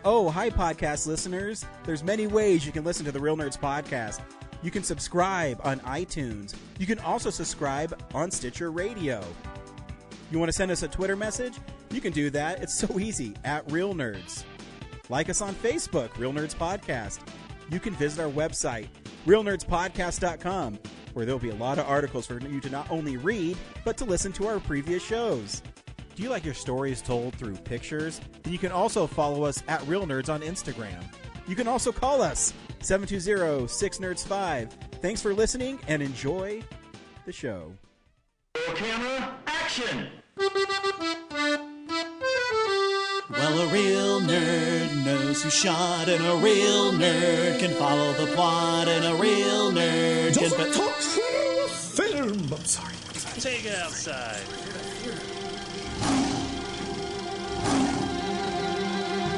Oh, hi, podcast listeners. There's many ways you can listen to the Real Nerds podcast. You can subscribe on iTunes. You can also subscribe on Stitcher Radio. You want to send us a Twitter message? You can do that. It's so easy, at Real Nerds. Like us on Facebook, Real Nerds Podcast. You can visit our website, realnerdspodcast.com, where there'll be a lot of articles for you to not only read, but to listen to our previous shows. Do you like your stories told through pictures? Then you can also follow us at Real Nerds on Instagram. You can also call us, 720-6nerds5. Thanks for listening and enjoy the show. Camera, action! Well, a real nerd knows who shot, and a real nerd can follow the plot, and a real nerd Doesn't talk film. I'm sorry. Take it outside.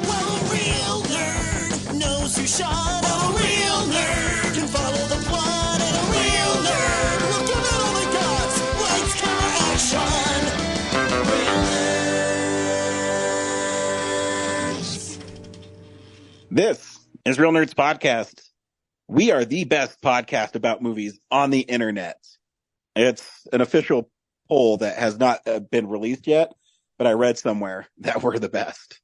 Well, a real nerd knows who shot, and a real nerd can follow the plot, and a real nerd will give it all they got. Lights, camera, action. Real nerds. This is Real Nerds Podcast. We are the best podcast about movies on the internet. It's an official poll that has not been released yet, but I read somewhere that we're the best.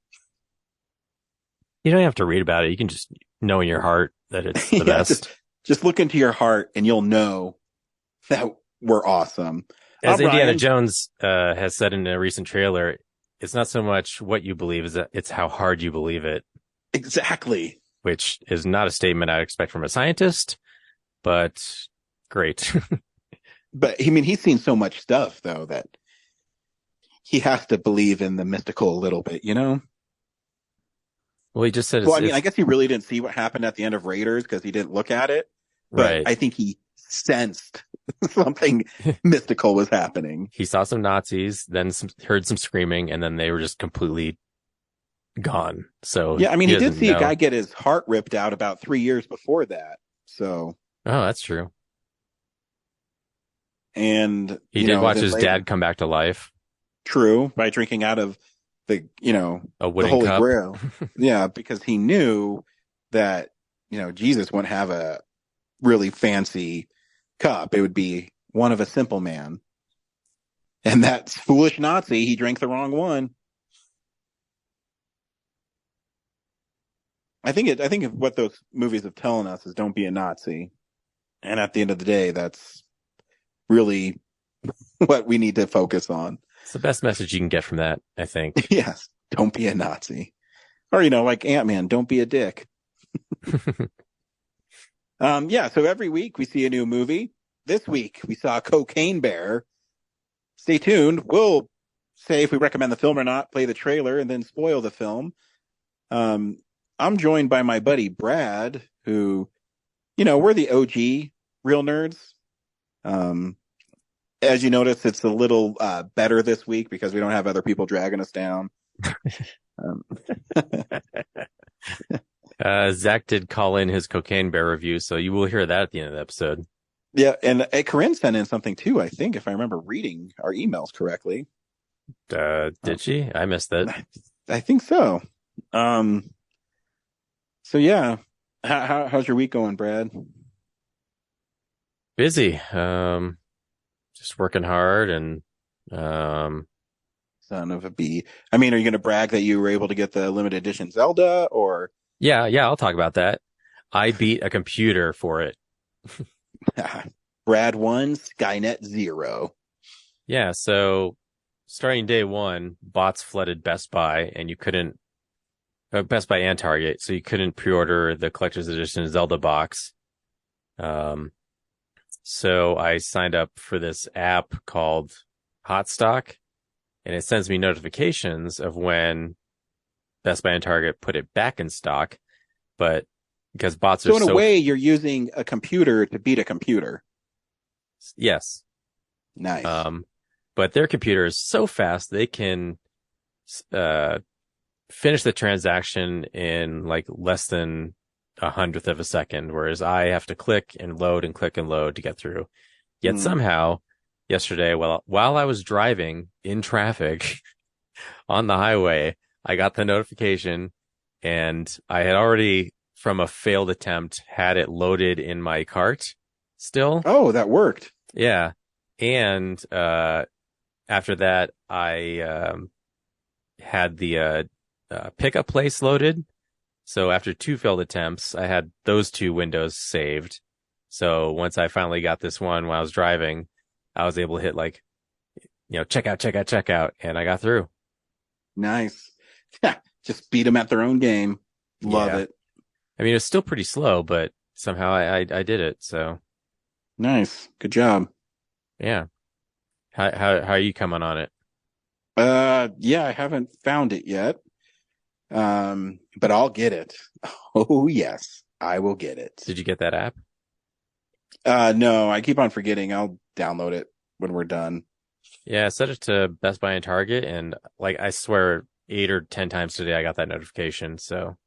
You don't have to read about it. You can just know in your heart that it's the best. Just look into your heart and you'll know that we're awesome. As Indiana Jones has said in a recent trailer, it's not so much what you believe, it's how hard you believe it. Exactly. Which is not a statement I'd expect from a scientist, but great. But I mean, he's seen so much stuff though that he has to believe in the mystical a little bit, you know? Well, he just said, well, I mean, I guess he really didn't see what happened at the end of Raiders because he didn't look at it. But right. I think he sensed something mystical was happening. He saw some Nazis, then heard some screaming, and then they were just completely gone. So yeah, I mean, he did see a guy get his heart ripped out about 3 years before that. So oh, that's true. And he did watch his dad come back to life. True, by drinking out of the a wooden the Holy cup. Grail. Yeah, because he knew that Jesus wouldn't have a really fancy cup. It would be one of a simple man. And that foolish Nazi, he drank the wrong one. I think what those movies have telling us is don't be a Nazi. And at the end of the day, that's really what we need to focus on. It's the best message you can get from that, I think. Yes. Don't be a Nazi. Or, like Ant-Man, don't be a dick. Yeah. So every week we see a new movie. This week we saw Cocaine Bear. Stay tuned. We'll say if we recommend the film or not, play the trailer, and then spoil the film. I'm joined by my buddy Brad, who, we're the OG Real Nerds. As you notice, it's a little better this week because we don't have other people dragging us down. Zach did call in his Cocaine Bear review, so you will hear that at the end of the episode. Yeah, and Corinne sent in something too, I think, if I remember reading our emails correctly. Did she? I missed that. I think so. So yeah, how's your week going, Brad? Busy. Just working hard and son of a bee. I mean, are you going to brag that you were able to get the limited edition Zelda or? Yeah, I'll talk about that. I beat a computer for it. Brad 1, Skynet 0. Yeah, so starting day one, bots flooded Best Buy and you couldn't Best Buy and Target, so you couldn't pre-order the collector's edition Zelda box. So I signed up for this app called Hotstock, and it sends me notifications of when Best Buy and Target put it back in stock. But because bots are so in a way, you're using a computer to beat a computer. Yes. Nice. But their computer is so fast they can finish the transaction in like less than 100th of a second, whereas I have to click and load to get through. Yet somehow yesterday, while I was driving in traffic on the highway, I got the notification and I had already, from a failed attempt, had it loaded in my cart still. Oh, that worked. Yeah. And after that, I had the pickup place loaded. So after 2 failed attempts, I had those 2 windows saved. So once I finally got this one when I was driving, I was able to hit like, check out, and I got through. Nice. Just beat them at their own game. Love Yeah. it. I mean, it's still pretty slow, but somehow I did it. So Nice. Good job. yeah. How are you coming on it? Yeah, I haven't found it yet. But I'll get it. Oh, yes, I will get it. Did you get that app? No, I keep on forgetting. I'll download it when we're done. Yeah, I set it to Best Buy and Target, and like I swear 8 or 10 times today I got that notification. So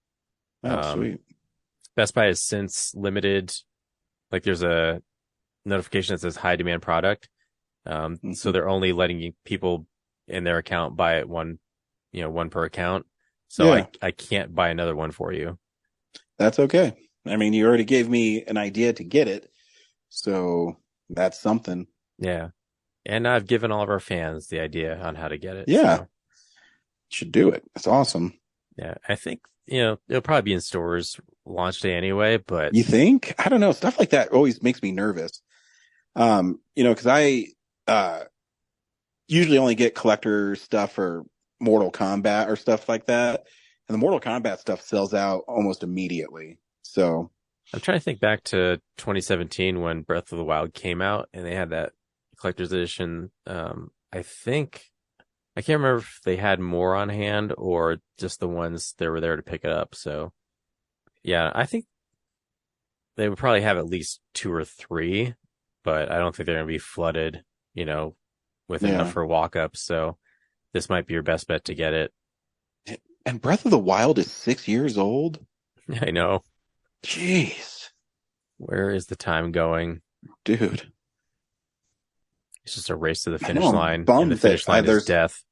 Oh, sweet. Best Buy has since limited, like there's a notification that says high demand product. So they're only letting people in their account buy it one per account. So Yeah. I can't buy another one for you. That's okay. I mean, you already gave me an idea to get it, so that's something. Yeah. And I've given all of our fans the idea on how to get it. Yeah. So, Should do it. That's awesome. yeah. I think, it'll probably be in stores launch day anyway, but You think? I don't know. Stuff like that always makes me nervous. Because I usually only get collector stuff or Mortal Kombat or stuff like that. And the Mortal Kombat stuff sells out almost immediately. So, I'm trying to think back to 2017 when Breath of the Wild came out and they had that collector's edition. I can't remember if they had more on hand or just the ones that were there to pick it up. So yeah, I think they would probably have at least 2 or 3, but I don't think they're going to be flooded, with enough for walk-ups. So this might be your best bet to get it. and Breath of the Wild is 6 years old. I know. Jeez, Where is the time going? dude. It's just a race to the I finish know, I'm line. bummed And the finish that, line is there's- death.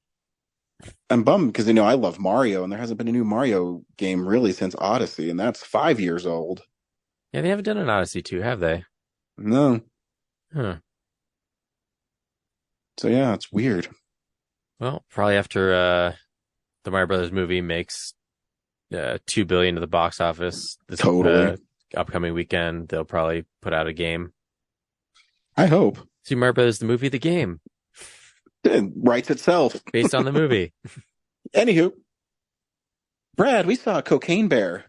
I'm bummed because, I love Mario and there hasn't been a new Mario game really since Odyssey, and that's 5 years old. Yeah, they haven't done an Odyssey 2, have they? No. Huh. So yeah, it's weird. Well, probably after the Mario Brothers movie makes $2 billion to the box office this Totally. Upcoming weekend, they'll probably put out a game. I hope. Super Mario Brothers, the movie, the game, It writes itself. based on the movie. Anywho, Brad, we saw Cocaine Bear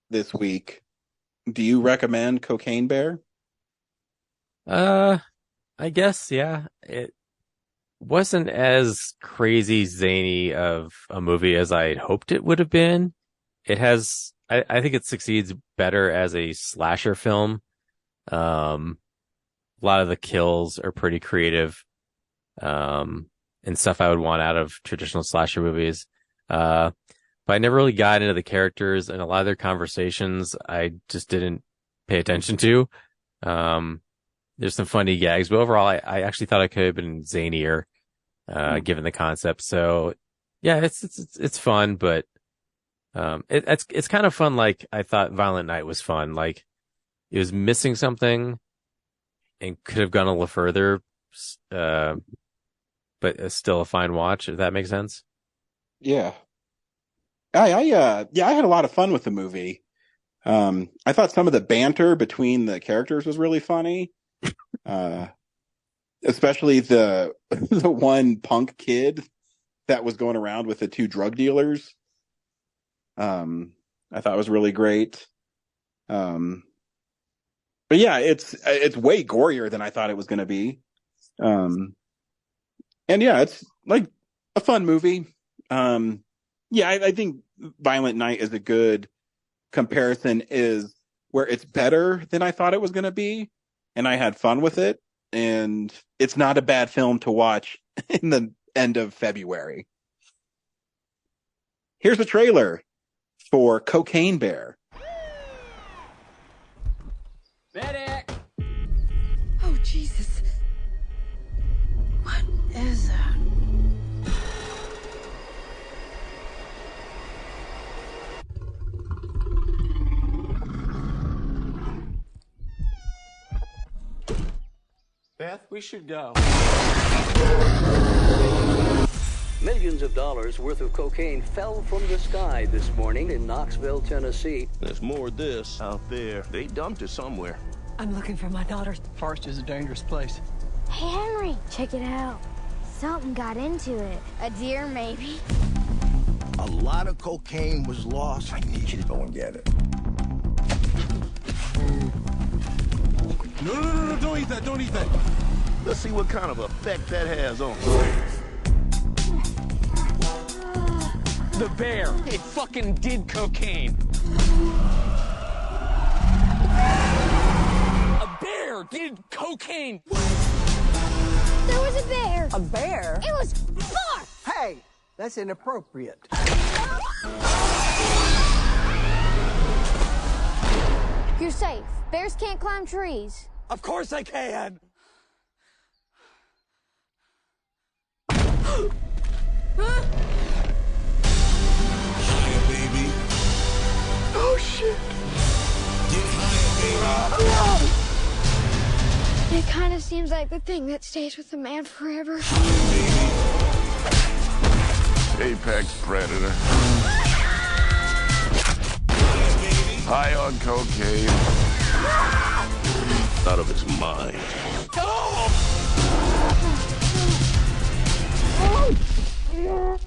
this week. Do you recommend Cocaine Bear? I guess, yeah. It wasn't as crazy zany of a movie as I had hoped it would have been. It has, I think it succeeds better as a slasher film. A lot of the kills are pretty creative, and stuff I would want out of traditional slasher movies. But I never really got into the characters, and a lot of their conversations I just didn't pay attention to. There's some funny gags, but overall, I actually thought it could have been zanier, given the concept. So yeah, it's fun, but, it's kind of fun. Like I thought Violent Night was fun. Like it was missing something and could have gone a little further, but it's still a fine watch, if that makes sense. Yeah. I had a lot of fun with the movie. I thought some of the banter between the characters was really funny. Especially the one punk kid that was going around with the 2 drug dealers. I thought was really great. But yeah, it's way gorier than I thought it was going to be. And yeah, it's like a fun movie. Yeah, I think Violent Night is a good comparison, is where it's better than I thought it was going to be, and I had fun with it, and it's not a bad film to watch in the end of February. Here's a trailer for Cocaine Bear. Oh, Jesus. What is that? Beth, we should go. Millions of dollars worth of cocaine fell from the sky this morning in Knoxville, Tennessee. There's more of this out there. They dumped it somewhere. I'm looking for my daughter. Forest is a dangerous place. Hey, Henry, check it out. Something got into it. A deer, maybe. A lot of cocaine was lost. I need you to go and get it. No, don't eat that, don't eat that. Let's see what kind of effect that has on The bear. It fucking did cocaine. A bear did cocaine. There was a bear. A bear? It was far. Hey, that's inappropriate. You're safe. Bears can't climb trees. Of course I can. Higher, baby. Oh, shit. Get higher, baby. It kind of seems like the thing that stays with a man forever. Apex predator. High on cocaine. Out of his mind.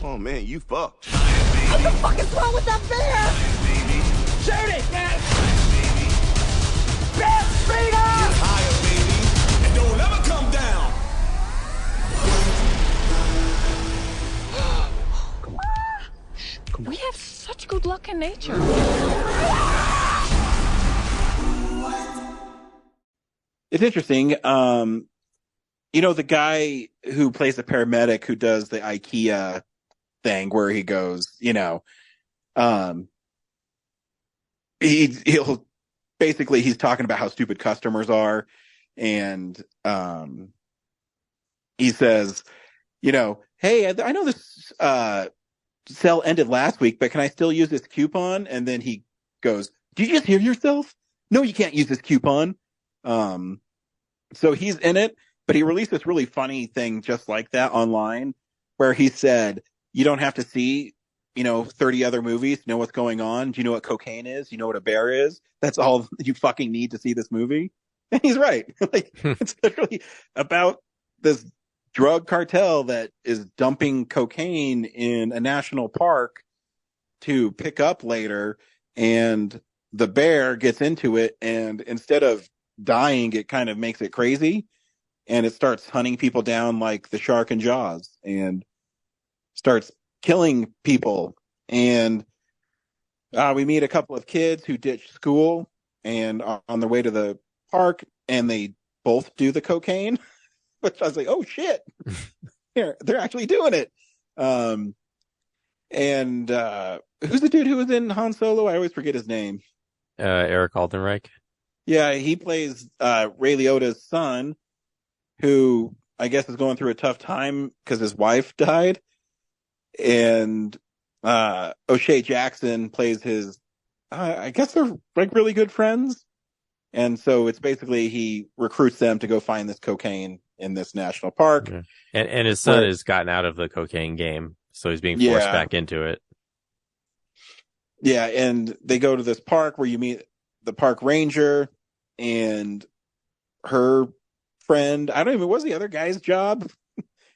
Oh man, you fucked. What the fuck is wrong with that bear? Shoot it, man! Bear, speed up! Higher, baby. And don't ever come down. We have such good luck in nature. It's interesting. The guy who plays the paramedic who does the IKEA thing where he goes, he'll basically, he's talking about how stupid customers are. And, he says, hey, I know this, sale ended last week, but can I still use this coupon? And then he goes, "Did you just hear yourself? No, you can't use this coupon." So he's in it, but he released this really funny thing just like that online where he said, you don't have to see, 30 other movies to know what's going on. Do you know what cocaine is? Do you know what a bear is? That's all you fucking need to see this movie. And he's right. It's literally about this drug cartel that is dumping cocaine in a national park to pick up later. And the bear gets into it. And instead of dying, it kind of makes it crazy. And it starts hunting people down like the shark in Jaws and starts killing people. And we meet a couple of kids who ditch school and are on their way to the park, and they both do the cocaine. Which I was like, oh shit, they're actually doing it. And who's the dude who was in Han Solo? I always forget his name. Eric Aldenreich. Yeah, he plays Ray Liotta's son, who I guess is going through a tough time because his wife died. And O'Shea Jackson plays his. I guess they're like really good friends. And so it's basically he recruits them to go find this cocaine in this national park. Yeah. And his son has gotten out of the cocaine game, so he's being forced back into it. Yeah, and they go to this park where you meet the park ranger and her friend. I don't even, what was the other guy's job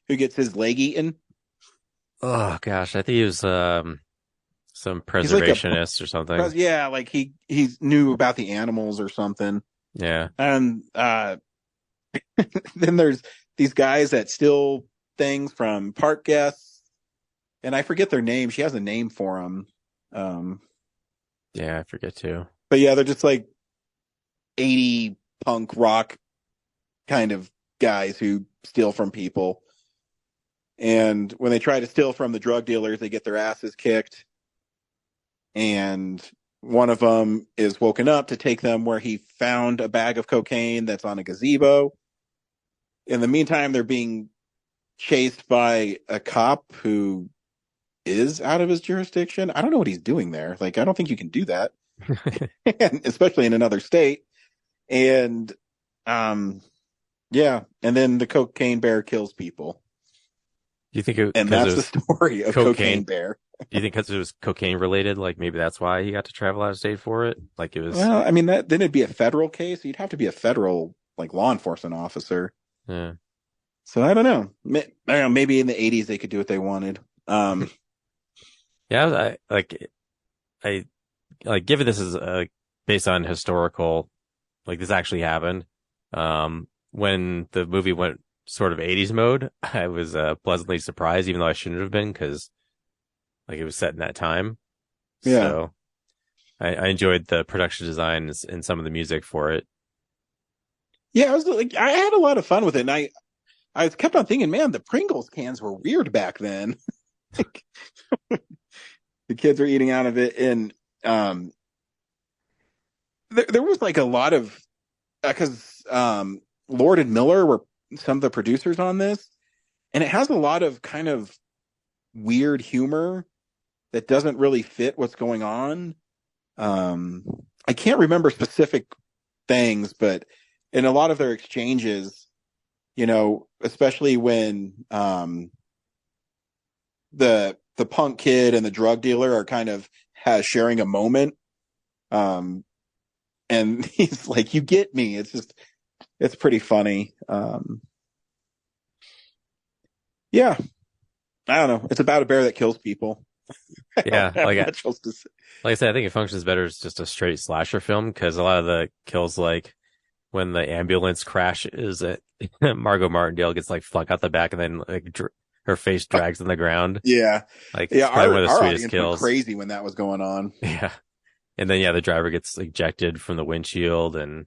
who gets his leg eaten? Oh gosh, I think he was some preservationist or something. Yeah, like he knew about the animals or something. Yeah. And then there's these guys that steal things from park guests, and I forget their name. She has a name for them. Yeah, I forget too. But yeah, they're just like 80 punk rock kind of guys who steal from people. And when they try to steal from the drug dealers, they get their asses kicked. And one of them is woken up to take them where he found a bag of cocaine that's on a gazebo. In the meantime, they're being chased by a cop who is out of his jurisdiction. I don't know what he's doing there. Like, I don't think you can do that, and especially in another state. And Yeah, and then the cocaine bear kills people. Do you think and that's the story of Cocaine Bear. Do you think because it was cocaine related, like maybe that's why he got to travel out of state for it? Like it was. Well, I mean, then it'd be a federal case. You'd have to be a federal like law enforcement officer. Yeah. So I don't know. I don't know. Maybe in the 80s they could do what they wanted. Yeah, I like given this is based on historical, like this actually happened. When the movie went sort of 80s mode, I was pleasantly surprised, even though I shouldn't have been, because like it was set in that time. Yeah. So I enjoyed the production design and some of the music for it. Yeah, I had a lot of fun with it, and I kept on thinking, man, the Pringles cans were weird back then. The kids were eating out of it, and there was like a lot of because Lord and Miller were some of the producers on this, and it has a lot of kind of weird humor that doesn't really fit what's going on. I can't remember specific things, but in a lot of their exchanges, you know, especially when the punk kid and the drug dealer are kind of sharing a moment, and he's like, "You get me." It's pretty funny. Yeah, I don't know. It's about a bear that kills people. Yeah, like I said, I think it functions better as just a straight slasher film, because a lot of the kills, like when the ambulance crashes, Margot Martindale gets like flung out the back, and then like her face drags on the ground. Yeah, like it's probably one of the sweetest kills. Went crazy when that was going on. Yeah, and then the driver gets ejected from the windshield, and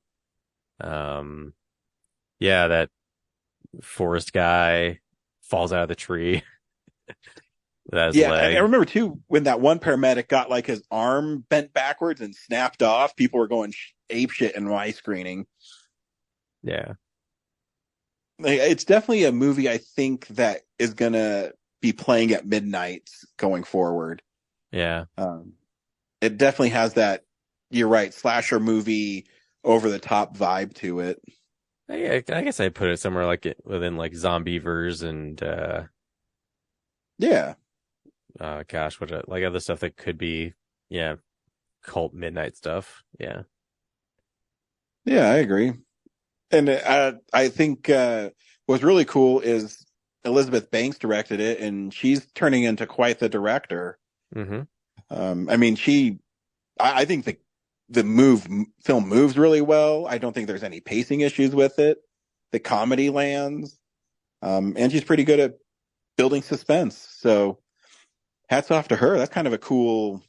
that forest guy falls out of the tree. I remember too when that one paramedic got like his arm bent backwards and snapped off. People were going ape shit in my screening. Yeah, it's definitely a movie I think that is gonna be playing at midnight going forward. Yeah, it definitely has that. You're right, slasher movie over the top vibe to it. I guess I put it somewhere like within like Zombievers and yeah. Gosh, what like other stuff that could be, cult midnight stuff. Yeah, I agree. And I think what's really cool is Elizabeth Banks directed it, and she's turning into quite the director. Mm-hmm. I mean, I think the film moves really well. I don't think there's any pacing issues with it. The comedy lands, and she's pretty good at building suspense. So hats off to her. That's kind of a cool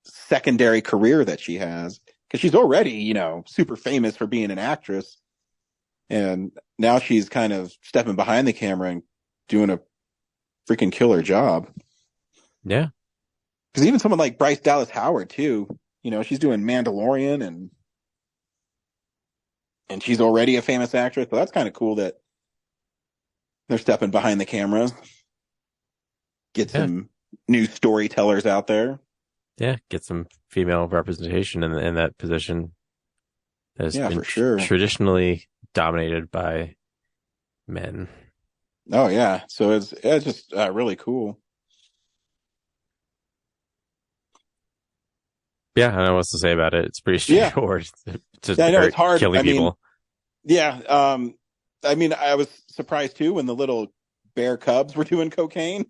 secondary career that she has, because she's already, super famous for being an actress. And now she's kind of stepping behind the camera and doing a freaking killer job. Yeah. Because even someone like Bryce Dallas Howard, too, she's doing Mandalorian and she's already a famous actress. So that's kind of cool that they're stepping behind the camera. Get some new storytellers out there. Yeah, get some female representation in that position. That has been for sure. Traditionally dominated by men. Oh yeah, so it's just really cool. Yeah, I don't know what else to say about it. It's pretty straightforward. I know it's hard. Killing people. I mean, I was surprised too when the little bear cubs were doing cocaine.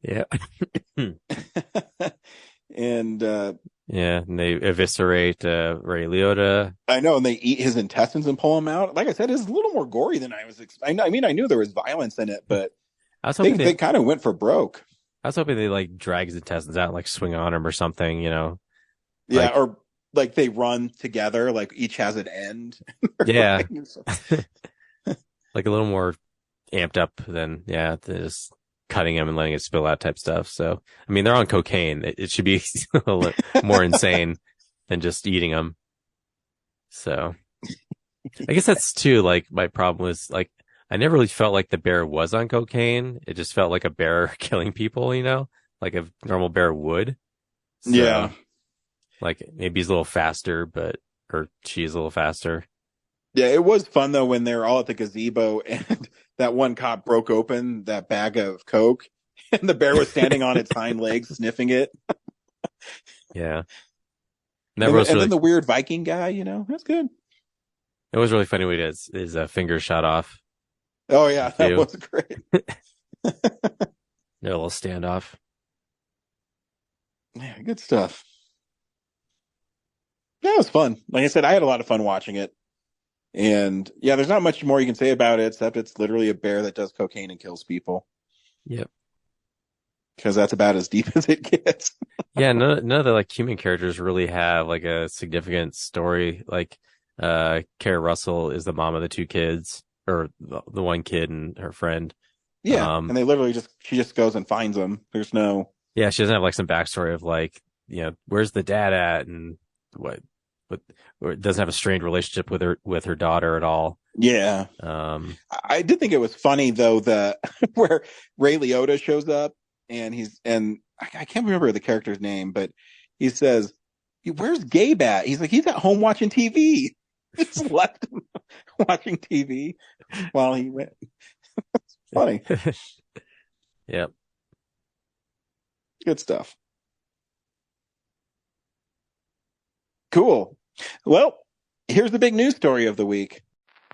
Yeah. And and they eviscerate Ray Liotta. I know, and they eat his intestines and pull him out. Like I said, it's a little more gory than I was expecting. I mean, I knew there was violence in it, but I was hoping they kind of went for broke. I was hoping they like drag his intestines out and like swing on him or something, Yeah, or like they run together, like each has an end. Yeah. Like a little more amped up than just cutting him and letting it spill out type stuff. So I mean, they're on cocaine. It should be a little more insane than just eating them. So I guess that's too like my problem was like I never really felt like the bear was on cocaine. It just felt like a bear killing people, like a normal bear would. So, yeah. Like maybe he's a little faster, or she's a little faster. Yeah, it was fun though when they're all at the gazebo and that one cop broke open that bag of Coke and the bear was standing on its hind legs sniffing it. Yeah. And then the weird Viking guy, that's good. It was really funny when he had his fingers shot off. Oh yeah, that was great. A little standoff. Yeah, good stuff. Yeah, it was fun. Like I said, I had a lot of fun watching it. And yeah, there's not much more you can say about it except it's literally a bear that does cocaine and kills people. Yep. Because that's about as deep as it gets. Yeah, none of the like human characters really have like a significant story. Like Kara Russell is the mom of the two kids, or the one kid and her friend. Yeah, and they literally she just goes and finds them. There's no. Yeah, she doesn't have like some backstory of like, where's the dad at and what or doesn't have a strained relationship with her daughter at all. Yeah. I did think it was funny though where Ray Liotta shows up and I can't remember the character's name, but he says, "Where's Gabe at?" He's like, "He's at home watching TV." Just left him watching TV while he went. It's funny. Yep. Good stuff. Cool. Well, here's the big news story of the week.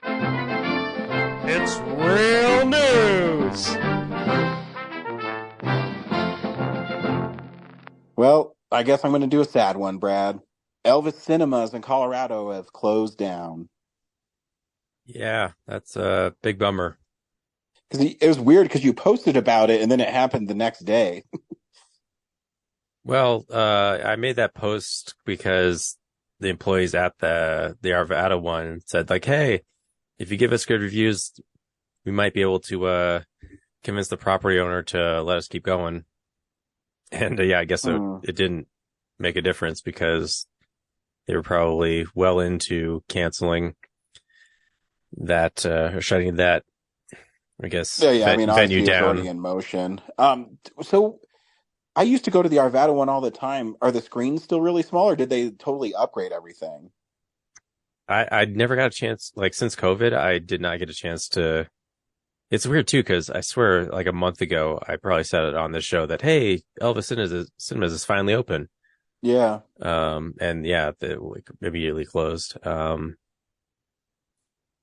It's real news. Well, I guess I'm going to do a sad one, Brad. Elvis Cinemas in Colorado have closed down. Yeah, that's a big bummer. Because it was weird because you posted about it and then it happened the next day. Well, I made that post because the employees at the Arvada one said like, "Hey, if you give us good reviews, we might be able to convince the property owner to let us keep going." And yeah, I guess it didn't make a difference because they were probably well into canceling that or shutting that, I guess, venue down. Already in motion. So I used to go to the Arvada one all the time. Are the screens still really small, or did they totally upgrade everything? I never got a chance, like since COVID, I did not get a chance to. It's weird too, because I swear like a month ago, I probably said it on this show that, hey, Elvis Cinemas is finally open. Yeah. And yeah, they like immediately closed.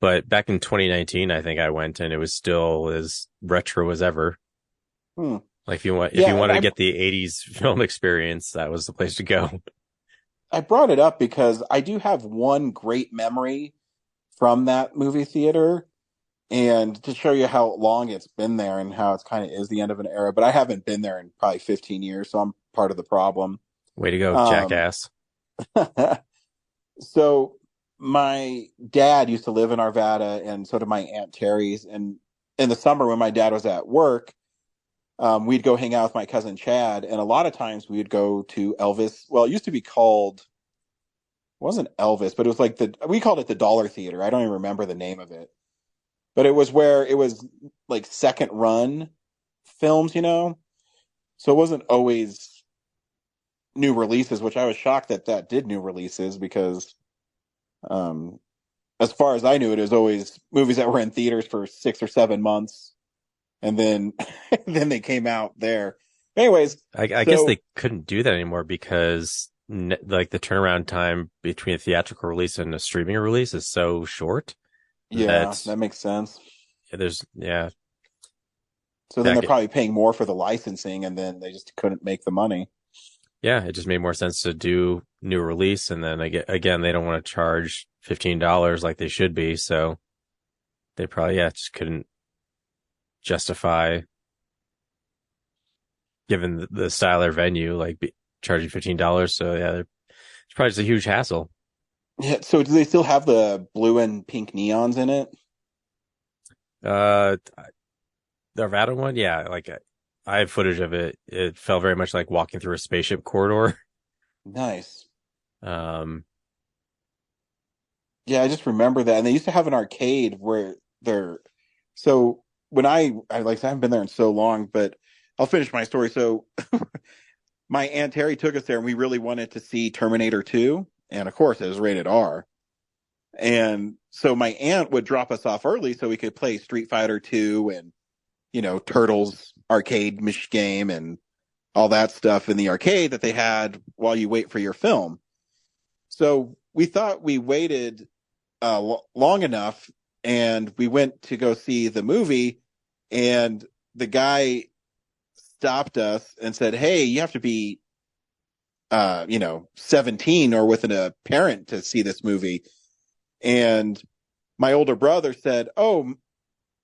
But back in 2019, I think I went and it was still as retro as ever. Like if you want to get the 80s film experience, that was the place to go. I brought it up because I do have one great memory from that movie theater, and to show you how long it's been there and how it's kind of is the end of an era. But I haven't been there in probably 15 years, so I'm part of the problem. Way to go, jackass. So my dad used to live in Arvada, and so did my Aunt Terry's. And in the summer when my dad was at work, we'd go hang out with my cousin Chad, and a lot of times we would go to Elvis. Well, it used to be called, it wasn't Elvis, but it was like we called it the Dollar Theater. I don't even remember the name of it, but it was where it was like second run films, so it wasn't always new releases, which I was shocked that did new releases because, as far as I knew, it was always movies that were in theaters for 6 or 7 months. And then they came out there. Anyways, I guess they couldn't do that anymore because like the turnaround time between a theatrical release and a streaming release is so short. Yeah, that makes sense. Yeah. So then they're probably paying more for the licensing, and then they just couldn't make the money. Yeah, it just made more sense to do new release, and then again they don't want to charge $15 like they should be, so they probably just couldn't justify, given the style of their venue, like charging $15. So yeah, it's probably just a huge hassle. Yeah. So do they still have the blue and pink neons in it? The Arvada one, yeah. Like I have footage of it. It felt very much like walking through a spaceship corridor. Nice. Yeah, I just remember that, and they used to have an arcade where so when I haven't been there in so long, but I'll finish my story. So my Aunt Terry took us there, and we really wanted to see Terminator 2. And of course it was rated R. And so my aunt would drop us off early so we could play Street Fighter 2 and, Turtles arcade game and all that stuff in the arcade that they had while you wait for your film. So we thought we waited long enough, and we went to go see the movie, and the guy stopped us and said, "Hey, you have to be 17 or with a parent to see this movie." And my older brother said, "Oh,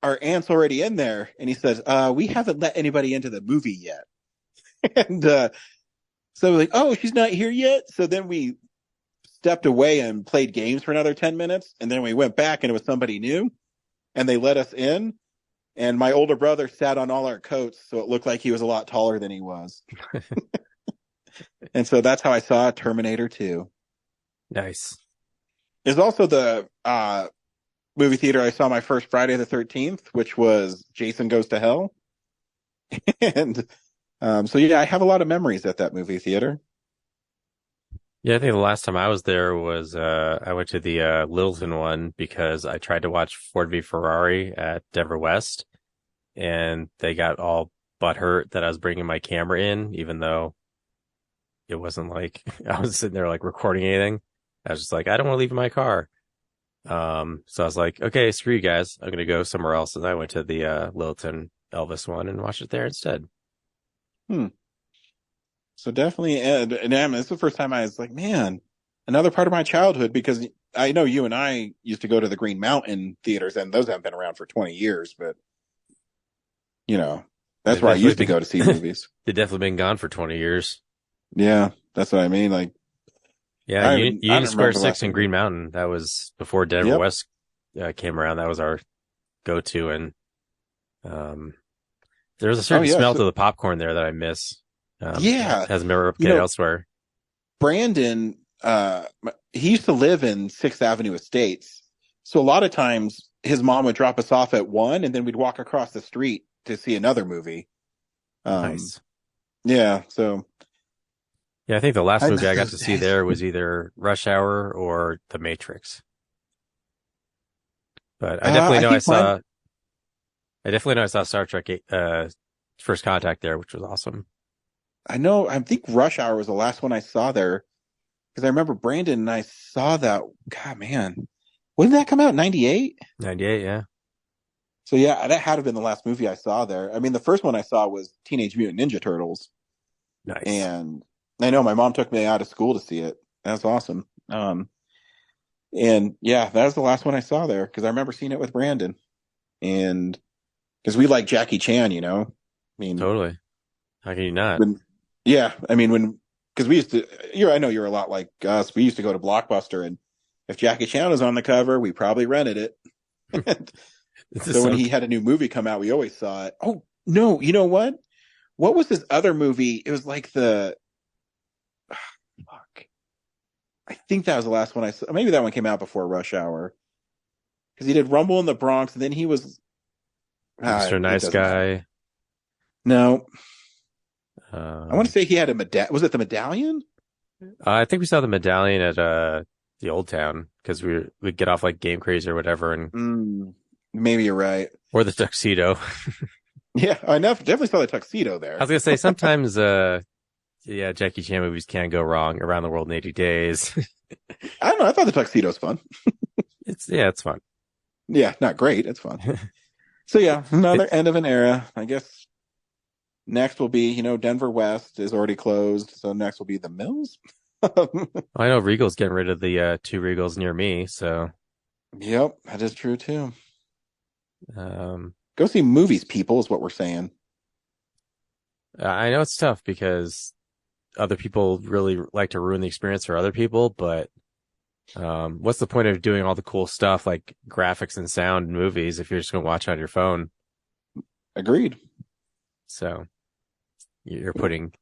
our aunt's already in there." And he says, "We haven't let anybody into the movie yet." And so we're like, "Oh, she's not here yet?" So then we stepped away and played games for another 10 minutes. And then we went back and it was somebody new, and they let us in. And my older brother sat on all our coats, so it looked like he was a lot taller than he was. And so that's how I saw Terminator 2. Nice. There's also the movie theater I saw my first Friday the 13th, which was Jason Goes to Hell. And so, yeah, I have a lot of memories at that movie theater. Yeah, I think the last time I was there was I went to the Littleton one because I tried to watch Ford v Ferrari at Denver West, and they got all butthurt that I was bringing my camera in, even though it wasn't like I was sitting there like recording anything. I was just like, I don't want to leave my car. So I was like, okay, screw you guys. I'm going to go somewhere else. And I went to the Littleton Elvis one and watched it there instead. So definitely, and this is the first time I was like, man, another part of my childhood, because I know you and I used to go to the Green Mountain theaters, and those haven't been around for 20 years, but that's where I used to go to see movies. They've definitely been gone for 20 years. Yeah, that's what I mean. Like, yeah, Union Square 6 in Green Mountain. That was before Denver West came around. That was our go-to, and there was a certain smell to the popcorn there that I miss. Hasn't been replicated elsewhere. Brandon, he used to live in 6th Avenue Estates, so a lot of times his mom would drop us off at 1, and then we'd walk across the street to see another movie. Nice. Yeah, so. Yeah, I think the last movie I got to see there was either Rush Hour or The Matrix. But I definitely know I saw Star Trek First Contact there, which was awesome. I think Rush Hour was the last one I saw there, because I remember Brandon and I saw that. God, man, when did that come out? 98? 98, yeah. So yeah, that had to have been the last movie I saw there. I mean, the first one I saw was Teenage Mutant Ninja Turtles. Nice. And I know my mom took me out of school to see it. That's awesome. And yeah, that was the last one I saw there, because I remember seeing it with Brandon, and because we like Jackie Chan, I mean, totally. How can you not? Because we used to, I know you're a lot like us. We used to go to Blockbuster, and if Jackie Chan was on the cover, we probably rented it. So when he had a new movie come out, we always saw it. Oh no, you know what? What was this other movie? It was like I think that was the last one I saw. Maybe that one came out before Rush Hour, because he did Rumble in the Bronx, and then he was Mr. Nice Guy. No. I want to say he had was it the Medallion? I think we saw the Medallion at the Old Town, because we'd get off like Game Crazy or whatever, and maybe you're right. Or the Tuxedo. Yeah, I definitely saw the Tuxedo there. I was gonna say sometimes, Jackie Chan movies can go wrong. Around the World in 80 Days. I don't know. I thought the Tuxedo's fun. It's fun. Yeah, not great. It's fun. So yeah, another end of an era, I guess. Next will be, Denver West is already closed, so next will be the Mills. I know Regal's getting rid of the 2 Regals near me, so. Yep, that is true too. Go see movies, people, is what we're saying. I know it's tough because other people really like to ruin the experience for other people, but what's the point of doing all the cool stuff like graphics and sound in movies if you're just going to watch on your phone? Agreed. So you're putting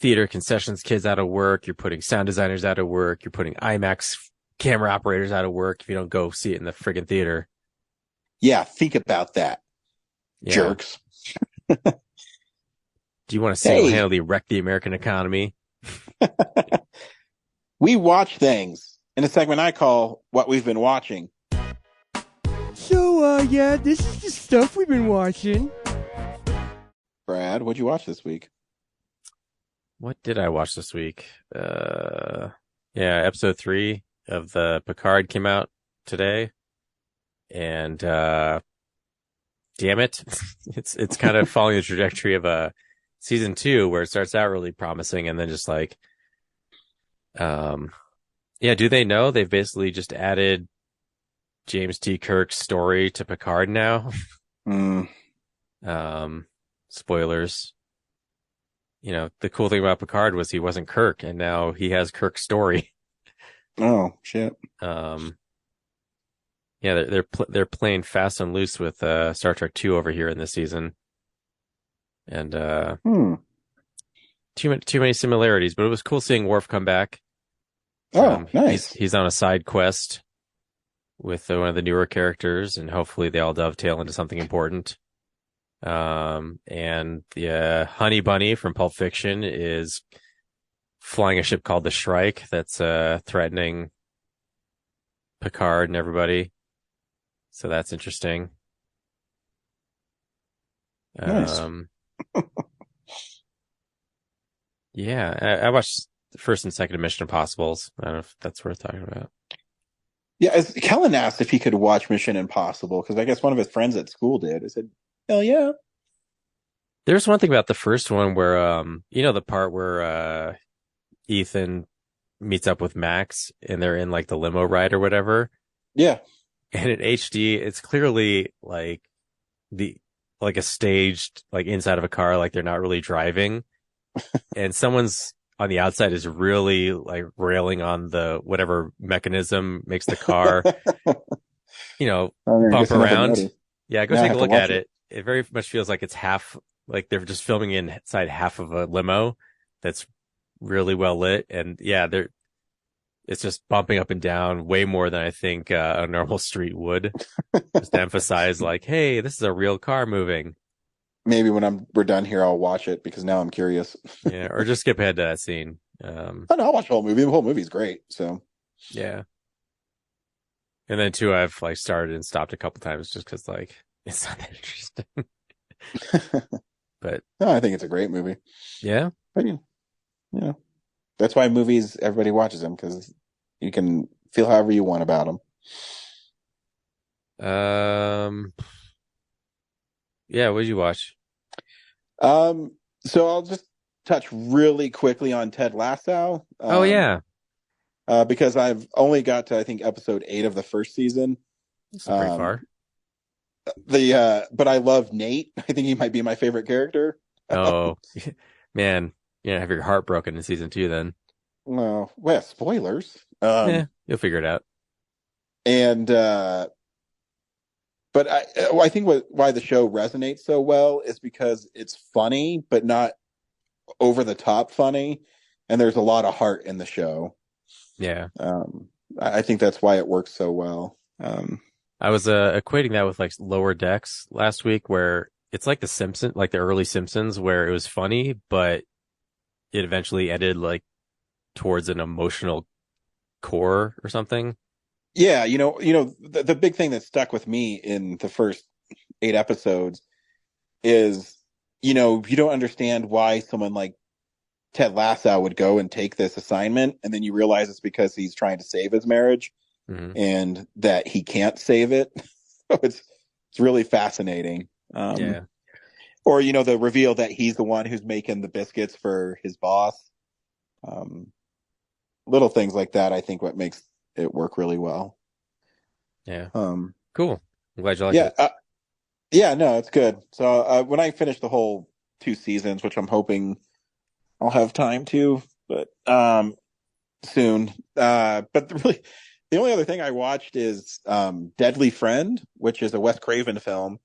theater concessions kids out of work. You're putting sound designers out of work. You're putting IMAX camera operators out of work if you don't go see it in the friggin' theater. Yeah, think about that. Yeah. Jerks. Do you want to single-handedly wreck the American economy? We watch things in a segment I call What We've Been Watching. So, yeah, this is the stuff we've been watching. Brad, what'd you watch this week? What did I watch this week? Episode 3 of the Picard came out today. And, damn it. It's kind of following the trajectory of, season 2 where it starts out really promising and then just like, do they know they've basically just added James T. Kirk's story to Picard now? Spoilers. You know, the cool thing about Picard was he wasn't Kirk, and now he has Kirk's story. Oh shit. They're playing fast and loose with Star Trek 2 over here in this season, and too many similarities. But it was cool seeing Worf come back. Nice. He's on a side quest with one of the newer characters, and hopefully they all dovetail into something important. And the Honey Bunny from Pulp Fiction is flying a ship called the Shrike that's threatening Picard and everybody. So that's interesting. Nice. I watched the first and second of Mission Impossibles. I don't know if that's worth talking about. Yeah, Kellen asked if he could watch Mission Impossible because I guess one of his friends at school did. I said, hell yeah. There's one thing about the first one where, the part where Ethan meets up with Max and they're in like the limo ride or whatever. Yeah. And in HD, it's clearly like a staged, like inside of a car, like they're not really driving. And someone's on the outside is really like railing on the whatever mechanism makes the car, bump around. Yeah, go take a look at it. It very much feels like it's half, like they're just filming inside half of a limo that's really well lit. And yeah, it's just bumping up and down way more than I think a normal street would. Just to emphasize like, hey, this is a real car moving. Maybe when we're done here, I'll watch it because now I'm curious. Yeah, or just skip ahead to that scene. I'll watch the whole movie. The whole movie's great. So yeah. And then too, I've like started and stopped a couple times just because like it's not that interesting. But no, I think it's a great movie. Yeah. But that's why movies, everybody watches them because you can feel however you want about them. Yeah, what did you watch? So I'll just touch really quickly on Ted Lasso. Because I've only got to, I think, episode 8 of the first season. That's pretty far. But I love Nate. I think he might be my favorite character. Oh, man. Yeah, have your heart broken in season 2 then. Well, spoilers. You'll figure it out. And, but I think why the show resonates so well is because it's funny, but not over the top funny. And there's a lot of heart in the show. Yeah. I think that's why it works so well. I was equating that with like Lower Decks last week, where it's like the early Simpsons, where it was funny, but it eventually ended like towards an emotional core or something. Yeah, the big thing that stuck with me in the first 8 episodes is, you don't understand why someone like Ted Lasso would go and take this assignment, and then you realize it's because he's trying to save his marriage, and that he can't save it. So it's really fascinating. Yeah. Or, the reveal that he's the one who's making the biscuits for his boss. Little things like that, I think, what makes it work really well. Yeah. Cool. I'm glad you like it. No, it's good. So when I finish the whole 2 seasons, which I'm hoping I'll have time to, but soon. But really, the only other thing I watched is Deadly Friend, which is a Wes Craven film.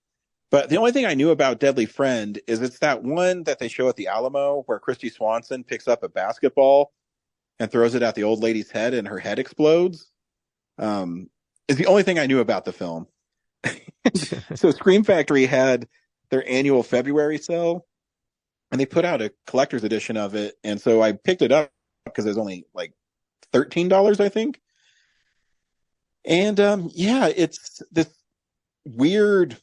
But the only thing I knew about Deadly Friend is it's that one that they show at the Alamo where Christy Swanson picks up a basketball and throws it at the old lady's head and her head explodes. Is the only thing I knew about the film. So Scream Factory had their annual February sale and they put out a collector's edition of it. And so I picked it up because it was only like $13, I think. And yeah, it's this weird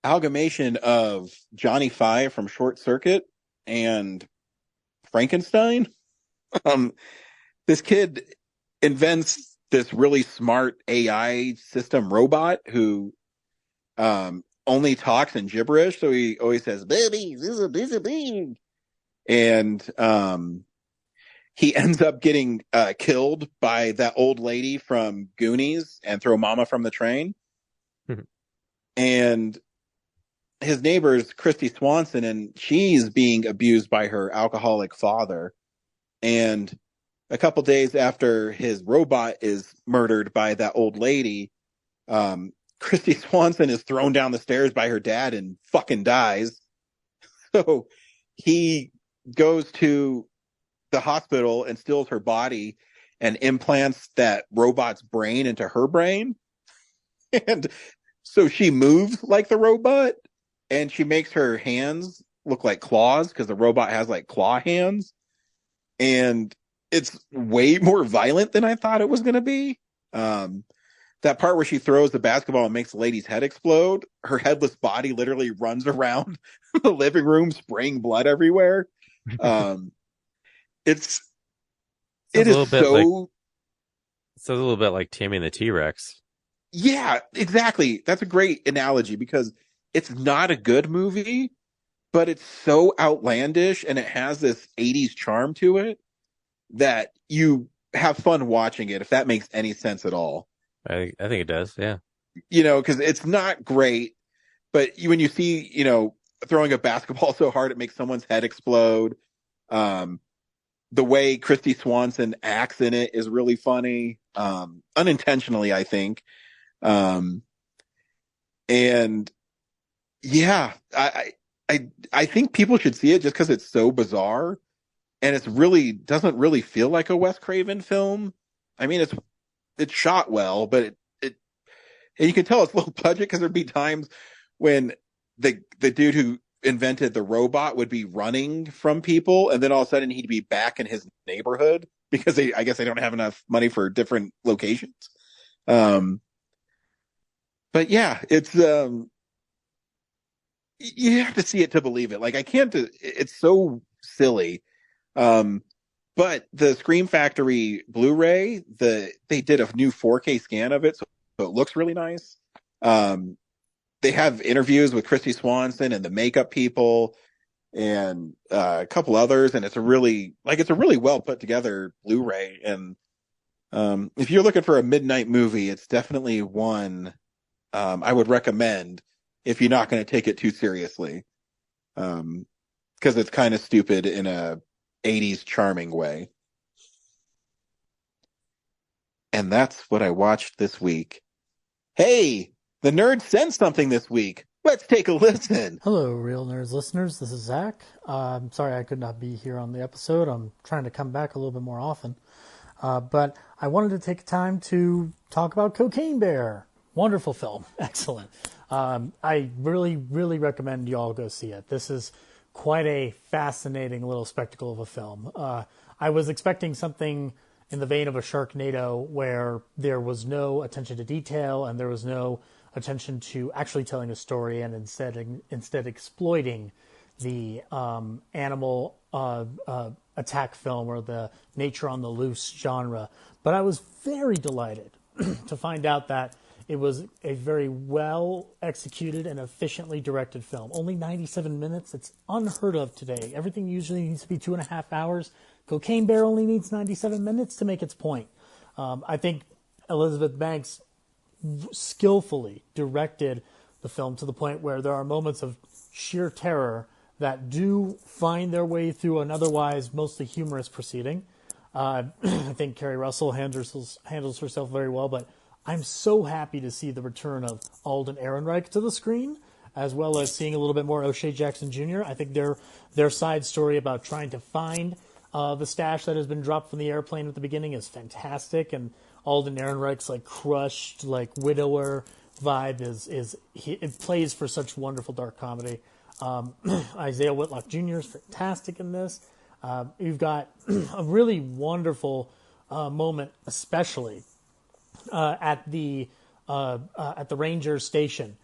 amalgamation of Johnny Five from Short Circuit and Frankenstein. Um, this kid invents this really smart AI system robot who only talks in gibberish. So he always says, "Baby, this is a busy bee," and he ends up getting killed by that old lady from Goonies and Throw Mama from the Train. And his neighbor is Christy Swanson, and she's being abused by her alcoholic father. And a couple days after his robot is murdered by that old lady, Christy Swanson is thrown down the stairs by her dad and fucking dies. So he goes to the hospital and steals her body and implants that robot's brain into her brain. And so she moves like the robot, and she makes her hands look like claws because the robot has like claw hands. And it's way more violent than I thought it was going to be. That part where she throws the basketball and makes the lady's head explode, her headless body literally runs around the living room spraying blood everywhere. It is so... It's a little bit like Taming the T-Rex. Yeah, exactly. That's a great analogy because it's not a good movie, but it's so outlandish and it has this 80s charm to it that you have fun watching it, if that makes any sense at all. I think it does, yeah. You know, because it's not great, but when you see, you know, throwing a basketball so hard it makes someone's head explode, the way Christy Swanson acts in it is really funny, unintentionally, I think. And yeah, I think people should see it just because it's so bizarre, and it's really doesn't really feel like a Wes Craven film. I mean, it's shot well, but and you can tell it's low budget because there'd be times when the dude who invented the robot would be running from people, and then all of a sudden he'd be back in his neighborhood because I guess they don't have enough money for different locations. But yeah, it's you have to see it to believe it. Like I can't. It's so silly. But the Scream Factory Blu-ray, they did a new 4K scan of it, so it looks really nice. They have interviews with Christy Swanson and the makeup people and a couple others, and it's a really well put together Blu-ray. And if you're looking for a midnight movie, it's definitely one I would recommend if you're not going to take it too seriously, because it's kind of stupid in a 80s charming way. And that's what I watched this week. Hey, the nerd sent something this week. Let's take a listen. Hello, Real Nerds listeners. This is Zach. I'm sorry I could not be here on the episode. I'm trying to come back a little bit more often. But I wanted to take time to talk about Cocaine Bear. Wonderful film. Excellent. I really, really recommend you all go see it. This is quite a fascinating little spectacle of a film. I was expecting something in the vein of a Sharknado where there was no attention to detail and there was no attention to actually telling a story, and instead exploiting the animal attack film or the nature on the loose genre. But I was very delighted to find out that it was a very well executed and efficiently directed film. Only 97 minutes. It's unheard of today. Everything usually needs to be 2.5 hours. Cocaine Bear only needs 97 minutes to make its point. I think Elizabeth Banks skillfully directed the film to the point where there are moments of sheer terror that do find their way through an otherwise mostly humorous proceeding. I think Kerry Russell handles herself very well, but I'm so happy to see the return of Alden Ehrenreich to the screen, as well as seeing a little bit more O'Shea Jackson Jr. I think their side story about trying to find the stash that has been dropped from the airplane at the beginning is fantastic, and Alden Ehrenreich's like crushed, like widower vibe it plays for such wonderful dark comedy. Isaiah Whitlock Jr. is fantastic in this. You've got a really wonderful moment, especially at the ranger station,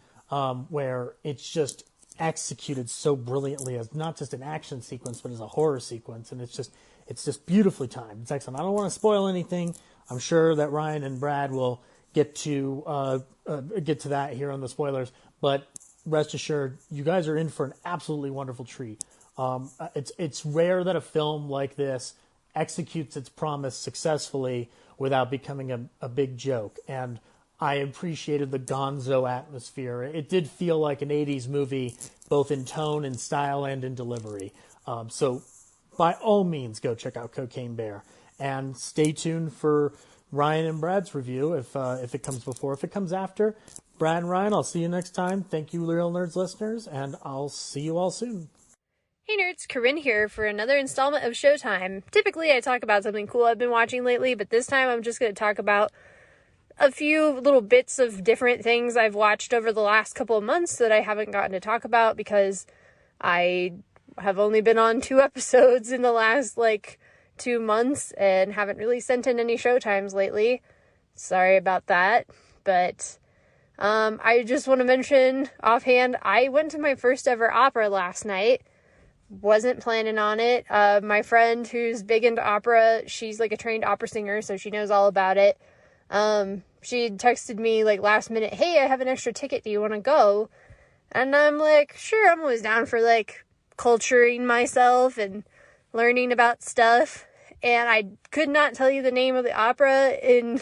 where it's just executed so brilliantly as not just an action sequence, but as a horror sequence, and it's just beautifully timed. It's excellent. I don't want to spoil anything. I'm sure that Ryan and Brad will get to that here on the spoilers, but rest assured, you guys are in for an absolutely wonderful treat. It's rare that a film like this executes its promise successfully without becoming a big joke, and I appreciated the gonzo atmosphere. It did feel like an 80s movie, both in tone and style and in delivery. So by all means, go check out Cocaine Bear, and stay tuned for Ryan and Brad's review if it comes before. If it comes after, Brad and Ryan, I'll see you next time. Thank you, Real Nerds listeners, and I'll see you all soon. Hey nerds, Corinne here for another installment of Showtime. Typically I talk about something cool I've been watching lately, but this time I'm just going to talk about a few little bits of different things I've watched over the last couple of months that I haven't gotten to talk about because I have only been on 2 episodes in the last 2 months and haven't really sent in any Showtimes lately. Sorry about that, but I just want to mention offhand, I went to my first ever opera last night. Wasn't planning on it. My friend who's big into opera, she's a trained opera singer, so she knows all about it. She texted me last minute, hey, I have an extra ticket. Do you want to go? And I'm like, sure, I'm always down for culturing myself and learning about stuff. And I could not tell you the name of the opera it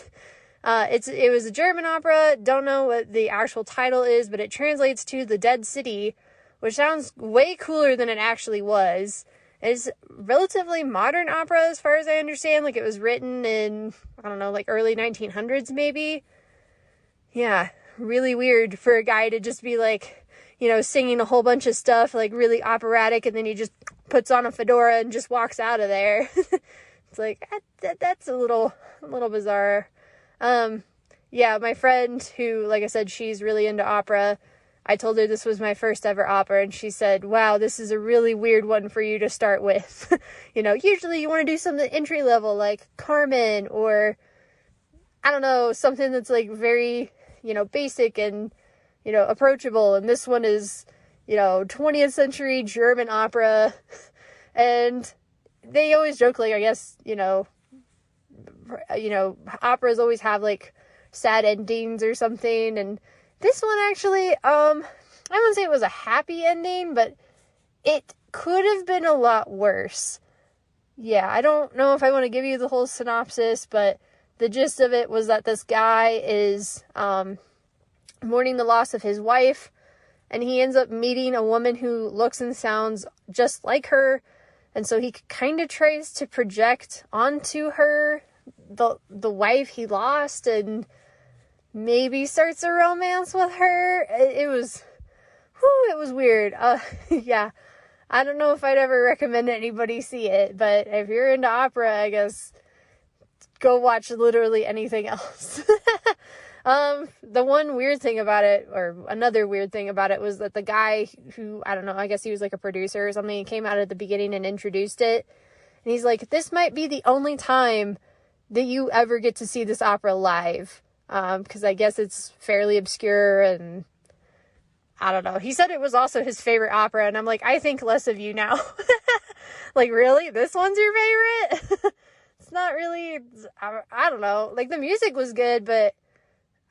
was a German opera. Don't know what the actual title is, but it translates to The Dead City, which sounds way cooler than it actually was. It's relatively modern opera as far as I understand. It was written in, I don't know, early 1900s maybe. Yeah, really weird for a guy to just be singing a whole bunch of stuff, really operatic, and then he just puts on a fedora and just walks out of there. It's that's a little bizarre. Yeah, my friend who, like I said, she's really into opera, I told her this was my first ever opera, and she said, wow, this is a really weird one for you to start with. Usually you want to do something entry level like Carmen or, I don't know, something that's very, basic and, approachable. And this one is, 20th century German opera. And they always joke, I guess, operas always have sad endings or something, and this one actually, I wouldn't say it was a happy ending, but it could have been a lot worse. Yeah, I don't know if I want to give you the whole synopsis, but the gist of it was that this guy is mourning the loss of his wife, and he ends up meeting a woman who looks and sounds just like her, and so he kind of tries to project onto her the wife he lost, and maybe starts a romance with her. It was weird. Yeah, I don't know if I'd ever recommend anybody see it, but if you're into opera, I guess go watch literally anything else. The one weird thing about it, or another weird thing about it, was that the guy who, I don't know, I guess he was a producer or something, he came out at the beginning and introduced it, and he's like, this might be the only time that you ever get to see this opera live. Because I guess it's fairly obscure, and I don't know. He said it was also his favorite opera, and I'm like, I think less of you now. Really? This one's your favorite? It's not really, I don't know. The music was good, but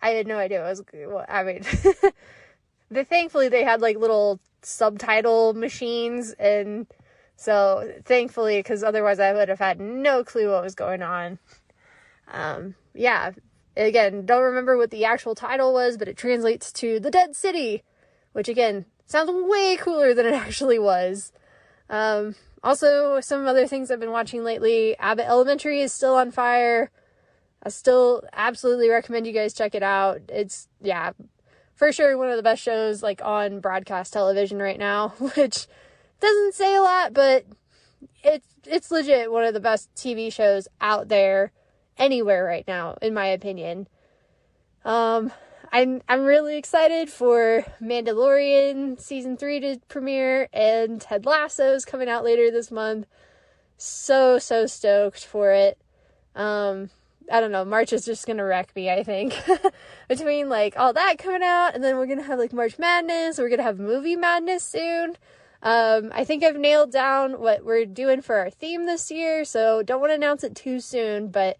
I had no idea it was good. Well, I mean, thankfully they had, little subtitle machines, and so, thankfully, because otherwise I would have had no clue what was going on. Yeah. Again, don't remember what the actual title was, but it translates to The Dead City, which again, sounds way cooler than it actually was. Also, some other things I've been watching lately, Abbott Elementary is still on fire. I still absolutely recommend you guys check it out. It's, yeah, for sure one of the best shows, on broadcast television right now, which doesn't say a lot, but it's legit one of the best TV shows out there anywhere right now, in my opinion. I'm really excited for Mandalorian season 3 to premiere, and Ted Lasso is coming out later this month. So stoked for it. I don't know, March is just gonna wreck me, I think. Between, like, all that coming out, and then we're gonna have, like, March Madness, we're gonna have Movie Madness soon. I think I've nailed down what we're doing for our theme this year, so don't want to announce it too soon, but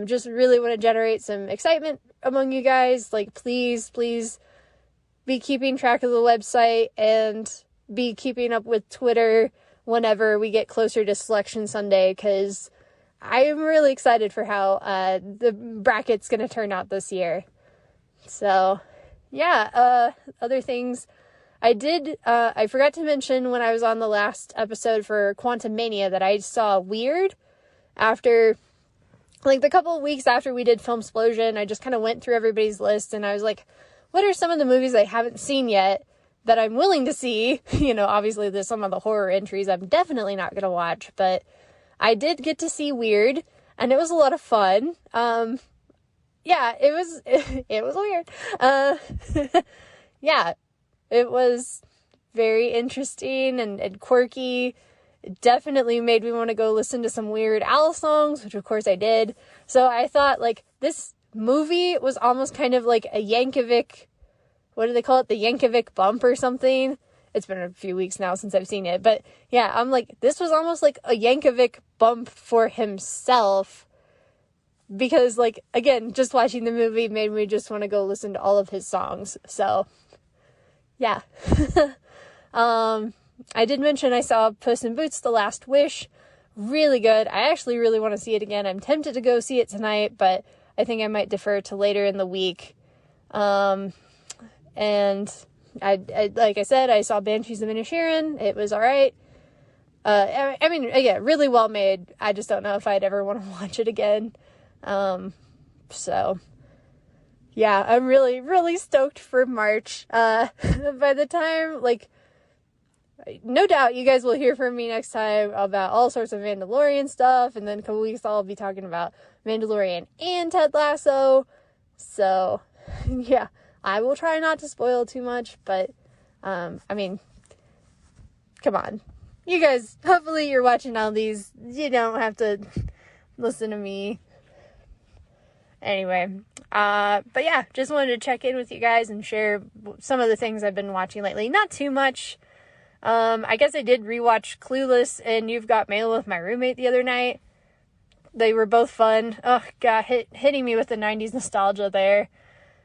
just really want to generate some excitement among you guys. Like, please be keeping track of the website and be keeping up with Twitter whenever we get closer to Selection Sunday, because I am really excited for how the bracket's going to turn out this year. So, yeah, other things I forgot to mention when I was on the last episode for Quantum Mania that I saw Weird after, like, the couple of weeks after we did Filmsplosion. I just kind of went through everybody's list and I was like, what are some of the movies I haven't seen yet that I'm willing to see? You know, obviously there's some of the horror entries I'm definitely not going to watch, but I did get to see Weird and it was a lot of fun. Yeah, it was weird. Yeah. It was very interesting and quirky. It definitely made me want to go listen to some Weird Al songs, which of course I did. So I thought, like, this movie was almost kind of like a Yankovic, what do they call it? The Yankovic bump or something. It's been a few weeks now since I've seen it. But yeah, I'm like, this was almost like a Yankovic bump for himself. Because, like, again, just watching the movie made me just want to go listen to all of his songs. So yeah. I did mention I saw Puss in Boots: The Last Wish. Really good. I actually really want to see it again. I'm tempted to go see it tonight, but I think I might defer to later in the week. And I like I said, I saw Banshees of Inisherin. It was all right. I mean, again, really well made. I just don't know if I'd ever want to watch it again. So yeah, I'm really, really stoked for March. By the time, like, no doubt you guys will hear from me next time about all sorts of Mandalorian stuff, and then in a couple weeks I'll be talking about Mandalorian and Ted Lasso. So, yeah, I will try not to spoil too much, but, I mean, come on. You guys, hopefully you're watching all these. You don't have to listen to me. Anyway, but yeah, just wanted to check in with you guys and share some of the things I've been watching lately. Not too much. I guess I did rewatch Clueless and You've Got Mail with my roommate the other night. They were both fun. Oh god, hitting me with the 90s nostalgia there.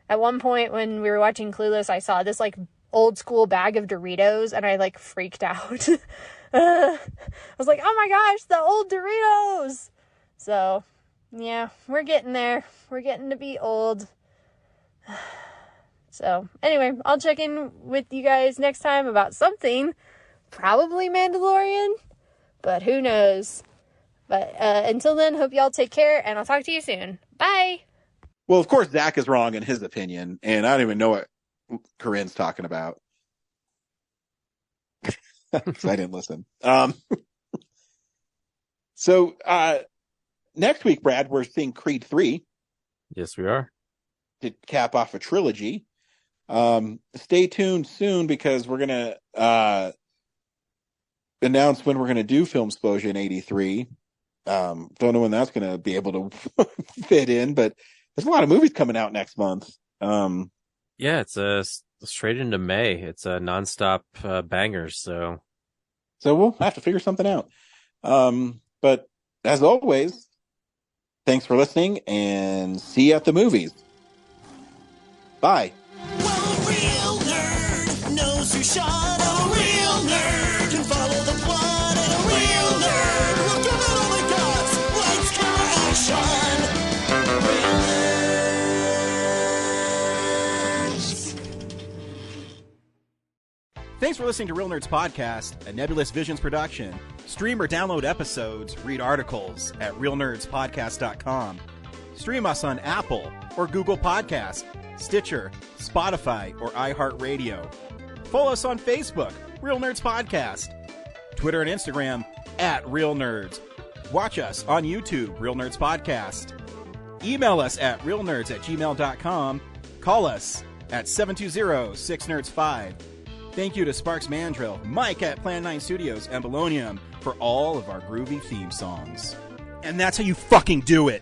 At one point when we were watching Clueless, I saw this, like, old school bag of Doritos and I, like, freaked out. I was like, oh my gosh, the old Doritos! So, yeah, we're getting there. We're getting to be old. So, anyway, I'll check in with you guys next time about something. Probably Mandalorian, but who knows. But until then, hope y'all take care, and I'll talk to you soon. Bye! Well, of course, Zach is wrong in his opinion, and I don't even know what Corinne's talking about. Because I didn't listen. So, next week, Brad, we're seeing Creed 3. Yes, we are. To cap off a trilogy. Stay tuned soon because we're going to announce when we're going to do Filmsplosion 83. Don't know when that's going to be able to fit in, but there's a lot of movies coming out next month. Yeah, it's straight into May. It's a nonstop bangers. So we'll have to figure something out. But as always, thanks for listening and see you at the movies. Bye. Well, a real nerd knows who shot. A real nerd can follow the plot. And a real nerd will give it all they got. Lights, camera, action. Thanks for listening to Real Nerds Podcast, a Nebulous Visions production. Stream or download episodes, read articles at realnerdspodcast.com. Stream us on Apple or Google Podcast, Stitcher, Spotify, or iHeartRadio. Follow us on Facebook, Real Nerds Podcast. Twitter and Instagram, @Real Nerds. Watch us on YouTube, Real Nerds Podcast. Email us at realnerds@gmail.com. Call us at 720-6nerds5. Thank you to Sparks Mandrill, Mike at Plan 9 Studios, and Bolognium for all of our groovy theme songs. And that's how you fucking do it!